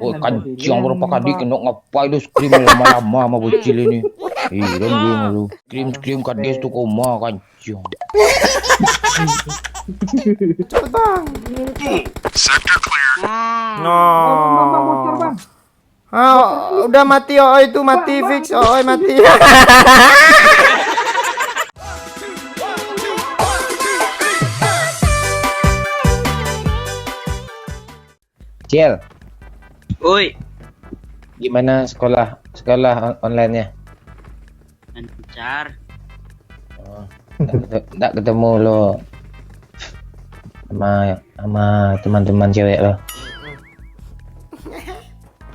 Oh, kancing berapa kali kena ngapain lu scream lama-lama sama bocil ini. Ih, dan gue malu. Scream kades tuh koma kancing. Cepet bang. Sector clear. No. Bang, bocor bang. Udah mati itu mati fix mati. Cil, Oi, gimana sekolah online-nya? lancar. Oh, nggak ketemu lo sama teman-teman cewek lo.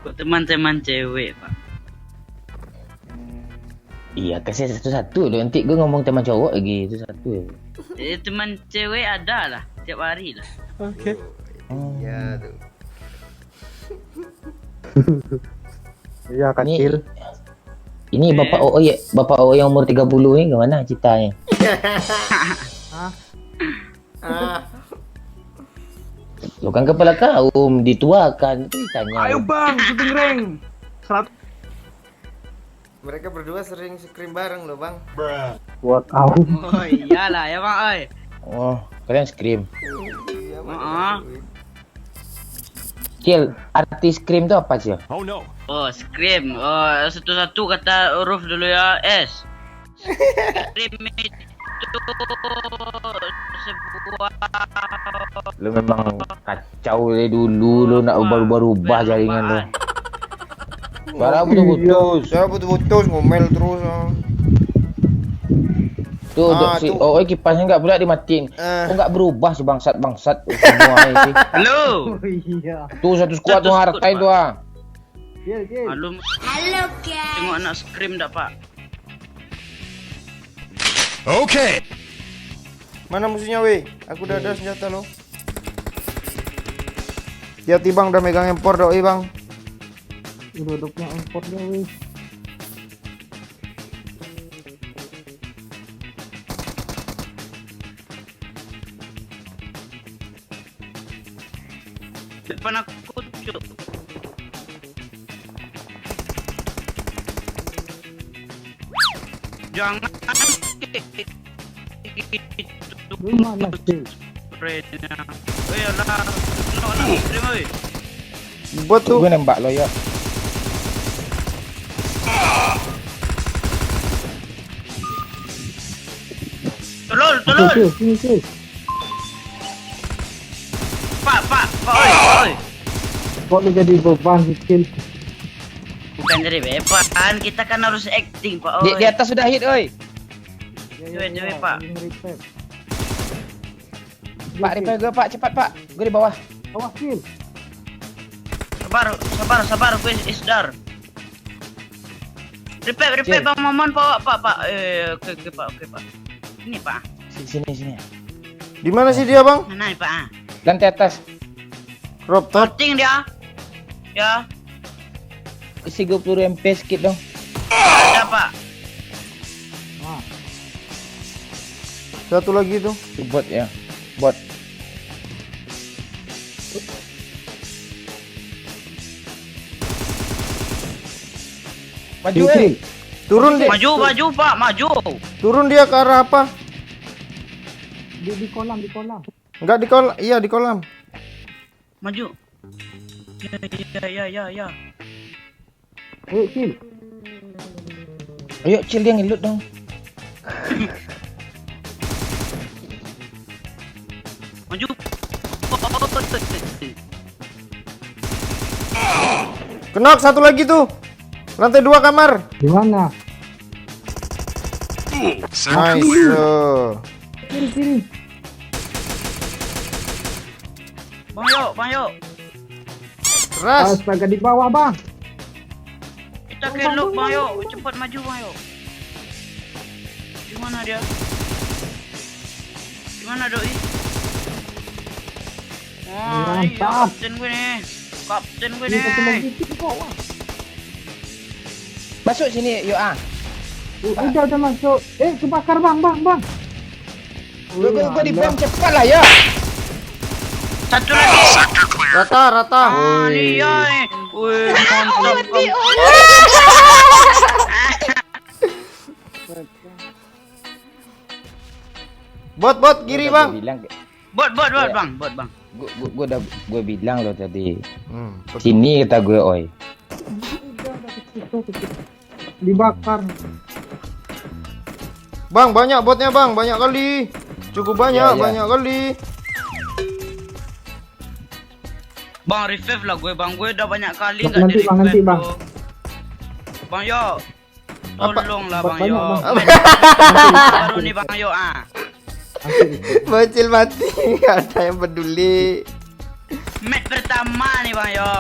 Kok teman-teman cewek, Pak? Iya, kasih satu-satu lo. Nanti gue ngomong teman cowok lagi itu satu ya. Teman cewek ada lah, tiap hari lah. Oke. Oh. Iya tuh. Iya kecil. Ini bapak OO ya, bapak OO yang umur 30 ini gimana ceritanya? Lo kan kepala kaum dituakan itu ditanya. Ayo bang, syuting ring. Mereka berdua sering scream bareng loh bang. Buat kaum. Oh iyalah ya Bang, oi. Oh, kalian scream. Iya bang. Heeh. Cil, arti scream itu apa sih? Oh, scream. Oh, satu-satu kata huruf dulu ya. S. Scream itu sebuah Lu memang kacau dari dulu lu nak ubah-ubah jaringan lu. Suara putus-putus. Saya putus-putus ngomel terus. Tuh, si tuh. OO kipasnya enggak pula dimatiin. Kok enggak berubah si bangsat semua ini sih. Halo. Oh iya. Tuh satu squad tuh hartain tuh ah. Cil. Halo guys. Tengok anak scream dak, Pak? Okay. Mana musuhnya weh? Aku udah ada senjata lo. Hati bang udah megang empor doi bang. Duduknya importnya wih. Depan aku cuk. Jangan Gimana sih? Spraynya. Oh iyalah. No, scream oi. Buat tuh. Gue nembak lo ya. Tolol. Sini. Pak, oi. Kok lu jadi beban kecil? Bukan dari beban, kita kan harus acting, Pak. Oi. Di atas sudah hit oi. Cewek, Pak. Pak repair gue Pak, cepat Pak. Gue di bawah. Awas Cil. Sabar, gue isdar. Repair Bang Momon, Pak. Oke, Pak. Ini, Pak. Sini. Di mana sih dia bang? Mana nih, Pak? Lantai atas. Crop top. Shooting dia. Ya, Isi 20 MP skip dong. ada, Pak. Satu lagi tuh. Bot ya. Bot. Maju Turun dia. Maju, Pak, maju. Turun dia ke arah apa? Di kolam. Enggak di kolam. Iya di kolam. Maju. Ya. Ayo Cil. Ayo Cil dia ngelut dong. Maju. Kenok satu lagi tuh. Lantai 2 kamar. Di mana? Nice. Kiri. Bang yuk. Keras. Astaga di bawah bang. Kita kelok, Bang yuk. Cepat maju, Bang yuk. Di mana dia? Di mana doi? Wah, iya, Mantap. kapten gue nih. Ini satu lagi di bawah. Masuk sini yuk ah. Udah masuk. Kebakar bang. Gue di bom cepat lah ya. Satu lagi. Sector clear. Rata. Ah, iya. Wih, mantap. Bot kiri Gua bang. bilang, Bot Ya. bang, bot bang. gue bilang lo tadi. Hmm, Sini kata gue, oi. Dibakar. Bang, banyak botnya bang, banyak kali. Cukup banyak, Ya, ya. banyak kali. Bang, revive lah gue bang. Gue udah banyak kali Bang, nggak nanti, di bang, nanti, revive bang. bro. Bang Yo. Apa? Tolong lah Bang, bang Yo. banyak, bang. Baru nih bang Yo ah. Bocil mati, gak ada yang peduli. Match pertama nih bang Yo.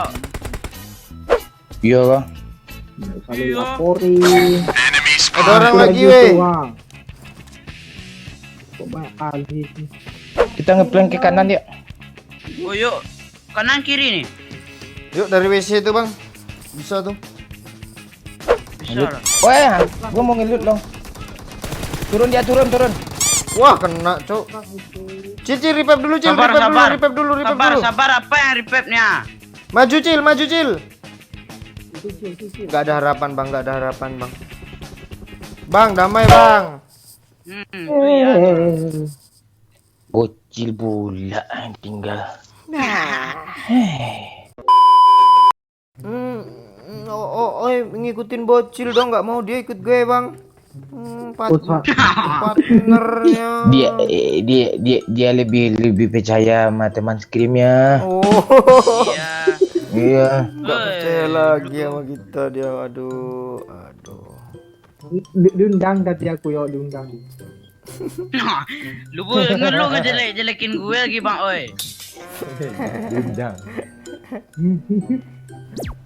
Iya bang. Selalu Iya. laporin. Enemy Ada spotted. orang Itu lagi tuh, weh. Bang. Kok banyak kali sih? Kita ngeplan ke kanan ya. Oh yuk. Kanan kiri nih. Yuk dari WC itu bang, bisa tuh. Bisa lah. Wah, gue mau ngelut loh. Turun dia, turun. Wah kena cok. Cil revive dulu cil, Sabar, sabar. revive dulu. Sabar, apa yang revive-nya? Maju cil. Itu cil. Gak ada harapan bang, gak ada harapan bang. Bang damai bang. Itu ya. Bocil pula yang tinggal. Ngikutin bocil dong, nggak mau dia ikut gue bang. Partnernya. Dia lebih percaya sama teman skrimnya. Oh, Iya. Iya. nggak percaya lagi sama kita dia. Aduh. Diundang tadi aku yo diundang. Lu ngeluh ngejelek-jelekin gue lagi bang oi. Undang.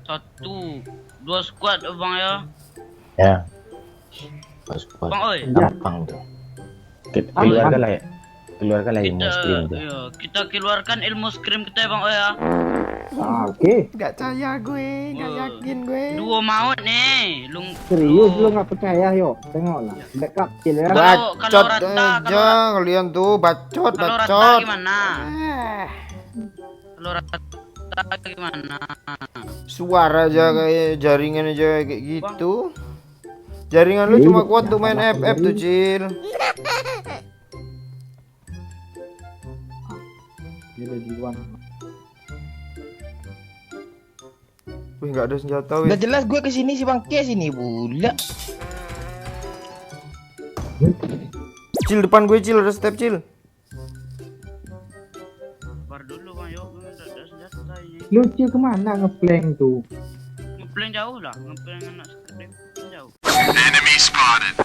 1, 2 squad bang ya. Ya. Pas Bang oi. gampang tuh. Keluarkan lah ya. Keluarkan lah ilmu skrim tuh. Iya, kita keluarkan ilmu skrim kita ya bang oi ya. Oke. Nggak percaya gue, nggak yakin gue. Duo maut nih. Lu Serius lu nggak percaya yo? Tengoklah. Backup cil ya. Bacot rata, aja kalian tuh, bacot. kalau rata gimana? Kalau rata gimana? Suara aja kayak jaringan aja kayak gitu. Jaringan lu cuma kuat tuh main FF tuh cil. Dia udah duluan. Wih nggak ada senjata wih. Udah jelas gue kesini si bangke sini pula. Cil depan gue cil, ada step cil. Bar dulu bang yo, gue udah ada senjata ini. Lu cil kemana ngeplank tuh? Ngeplan jauh lah, ngeplan anak skrim jauh. Enemy spotted.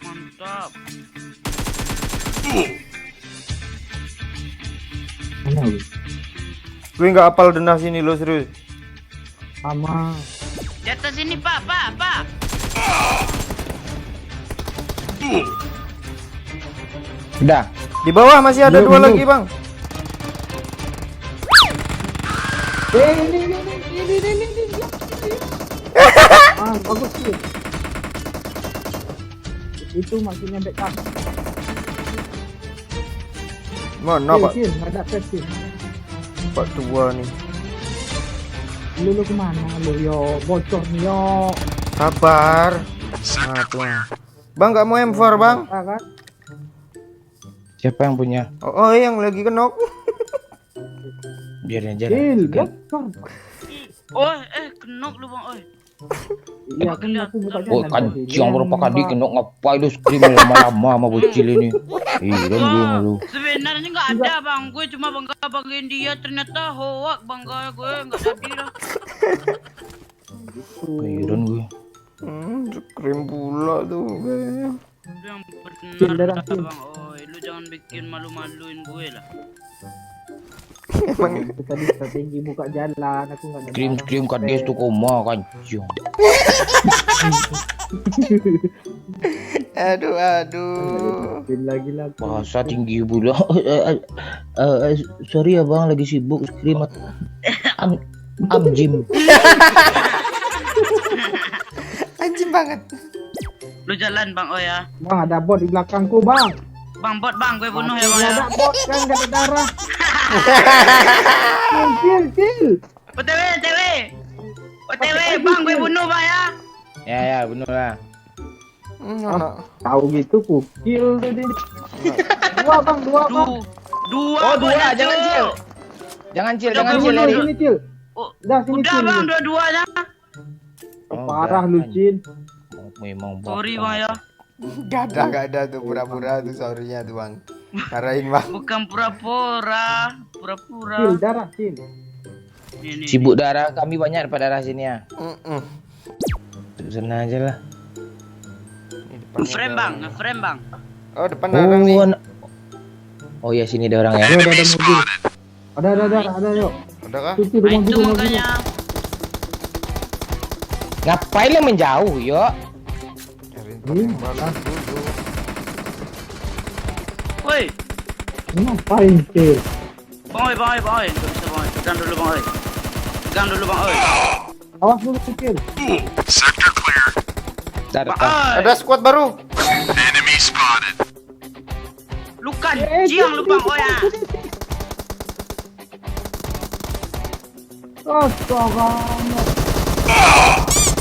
Mantap. Mana lu? Gue nggak apal denah sini lo serius. Sama. Di atas sini pak. Udah. Di bawah masih ada Iya, dua bener. lagi bang. Ini. Ah, bagus cil. Itu maksudnya backup. Mana pak? Cil, ada press cil. Pak tua nih. Lu kemana lu yo? Bocor nih yo. Sabar. Sector clear. Bang nggak mau M4 bang? Ah, kan? Siapa yang punya? Oh yang lagi kenok. Biarin aja. Cil, Kan. bocor. Oh, kenok lu bang oi. Iya, kan aku buka Oh, jalan tadi. kancing Dia berapa kali nembak. kena ngapain lu skrim lama-lama sama bocil ini. Iya, gue malu. Sebenarnya nggak ada bang, gue cuma banggain dia, ternyata hoak bangga gue nggak jadi lah. Iya, gue. Krim pula tuh kayaknya. Itu yang Cil, benar darah, dah, Cil. bang oi, lu jangan bikin malu-maluin gue lah. Emang Itu tadi strategi buka jalan, aku nggak ada. Skrim kades tuh koma kancing. aduh. Cil lagi lah. Bahasa tinggi pula. Sorry ya bang, lagi sibuk skrim. Jim. Anjing banget. Lu jalan bang oi ya. Bang, ada bot di belakangku, Bang. Bang bot bang, gue bunuh ya bang. Nggak Ya. ada bot kan, nggak ada darah. Kill. OTW, OTW. OTW, bang gue bunuh bang ya. Ya, bener lah. Anak. Tahu gitu ku kill tadi. Dua bang. Dua Oh, bot dua, dah, jangan Cuk. Cil. Jangan Cil, Udah, jangan gue Cil bunuh, lari. Sini Cil. Oh, Udah sini udah Cil. bang, dua-duanya. Parah lu Cil. Memang Sorry bang ya. Gak ada tuh pura-pura tuh sorry-nya tuh bang. Marahin bang. Bukan pura-pura. Cil Pura-pura. darah Cil. Ini. Sibuk darah kami banyak daripada darah sini ya. Mm-mm. Sana aja lah. Ini depannya Frame ada bang, orang. frame bang. Oh depan orang nih. Oh ya sini ada orang ya. Yo, ada mobil. Ada yuk. Udah kah? Tuh, Nah, rumah itu dulu. makanya. Ngapain lo menjauh, yo? Cari tempat yang bagus dulu. Woi, Ngapain Cil? bang oi. Gak bisa bang oi. Pegang dulu bang oi. Pegang dulu bang oi. Awas dulu Cil. Sector clear. Dar, Bang dar. oi. Ada squad baru. Enemy spotted. Lu jiang lu bang oi ya. Astaga.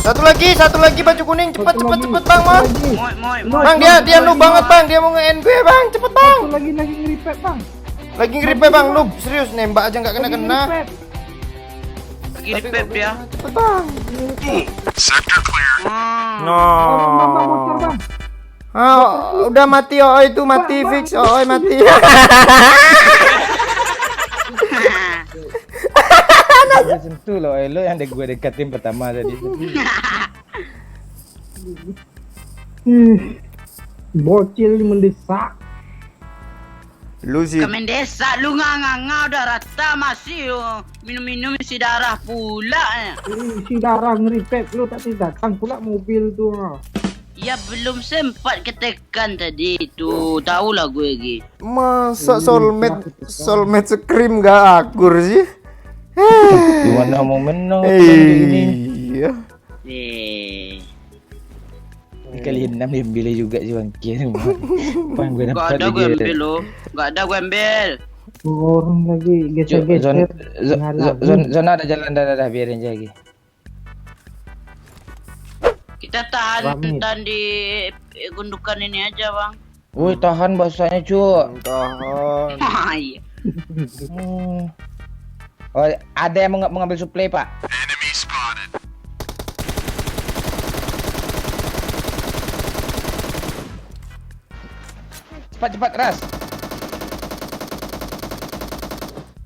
Satu lagi baju kuning. Cepet bang bang. Moi. Bang dia noob banget bang. Dia mau nge-end gue bang. Cepet bang. Satu lagi ngeripet bang. Lagi nge-repair bang noob. Serius nembak aja nggak kena. Ngeripet. Lagi di pep dia. Cepet bang. Sector clear. No. Bang, motor bang. Udah mati oh itu mati fix oh mati. Udah sentuh lo, lo yang gue deketin pertama tadi. Bocil mendesak. Lu sih. Kami desa lu nganga udah rata masih minum isi darah pula ya. Si darah ngeripet lu tak datang pula mobil tuh. Ya belum sempat ketekan tadi itu. Tahulah gue lagi. Masa soulmate scream gak akur sih? Gimana mau menang ini? Iya. Kali 6 diambil juga sih bang. Kira bang gue Gak dapat ada gue ambil lo. Gak ada gue ambil. Orang lagi geser-geser. Zona ada jalan dah biarin aja lagi. Kita tahan di gundukan ini aja bang. Woi tahan bahasanya cu. Tahan. Iya. Oh ada yang mengambil suplai pak. Enemy spotted. Cepat ras.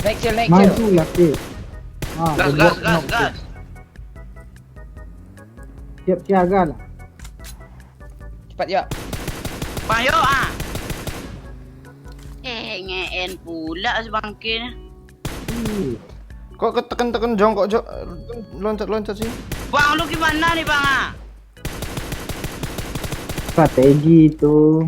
Naik cil. Maju ya Cil. Gas. Siap siaga lah. Cepat yuk. Bang yo ngeen pula sebangkitnya. Kok ketekan jongkok loncat sih. Bang lu gimana nih bang Strategi itu.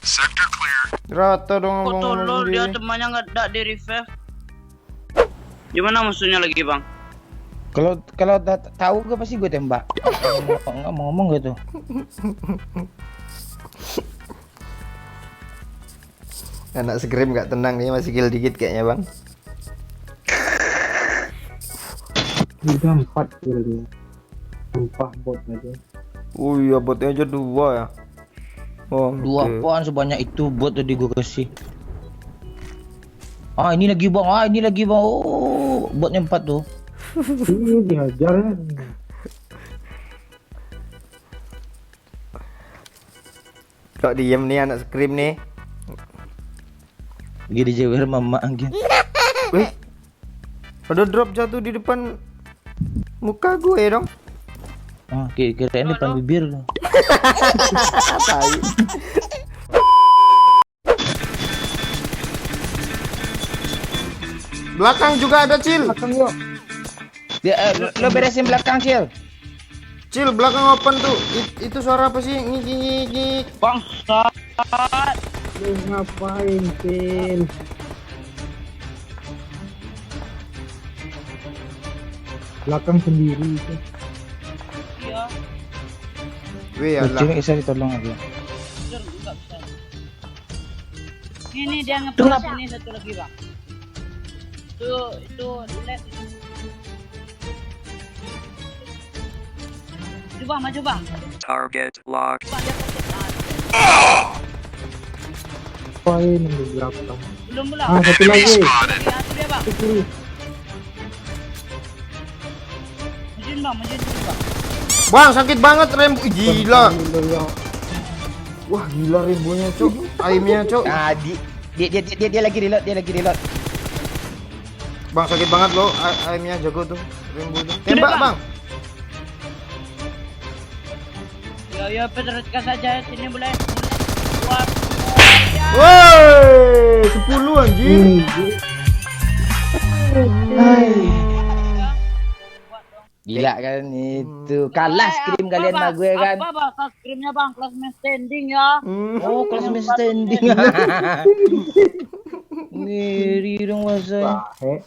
Sector clear. Rata dong Kok abang tolol dia sendiri. temannya nggak di revive. Gimana musuhnya lagi bang? Kalau tahu gue pasti gue tembak. Nggak mau ngomong gitu. Anak scream gak tenang nih masih kill dikit kayaknya bang. Udah 4 kill dia. Sumpah bot aja. Oh iya botnya aja 2 ya. Oh, Dua oke. apaan sebanyak itu buat tadi gue kasih. Ini lagi bang. Oh botnya 4 tuh. Iya dihajar. Kok diem nih anak scream nih. Lagi dijewer mama anjing. Wih. Ada drop jatuh di depan muka gue dong. Kirain depan bibir lo. Tai. Belakang juga ada Cil. Belakang yuk. Dia lo beresin belakang cil. Cil belakang open tuh. Itu suara apa sih? Ngik. Bangsat. Lu ngapain Cil? Belakang sendiri itu. Iya. Weh, Kucing alah. bisa ditolong aja. Betul, enggak bisa. Ini dia nge-flash ini satu lagi bang. Itu left. Coba maju bang. Target locked. Bang dia fokus. Apa ini di belakang? Belum. Ah, satu Enemy lagi. spotted. Itu dia bang. Itu kiri. Majuin dulu bang. Bang, sakit banget rem. Ih, gila. Loyo. Wah, gila rembonya, Cuk. Aimnya, Cuk. Ah, dia lagi reload. Bang, sakit banget loh. Aimnya jago tuh. Rembo tuh. Tembak, Bang. Bang. Yo, teruskan saja sini boleh. Keluar. Ya. Woi, 10 anjing. Gila kan itu. Kalah scream kalian sama gue kan. Apa bahasa screamnya bang? Classman standing ya. Oh, classmate standing. Ngeri dong masa. Bahe.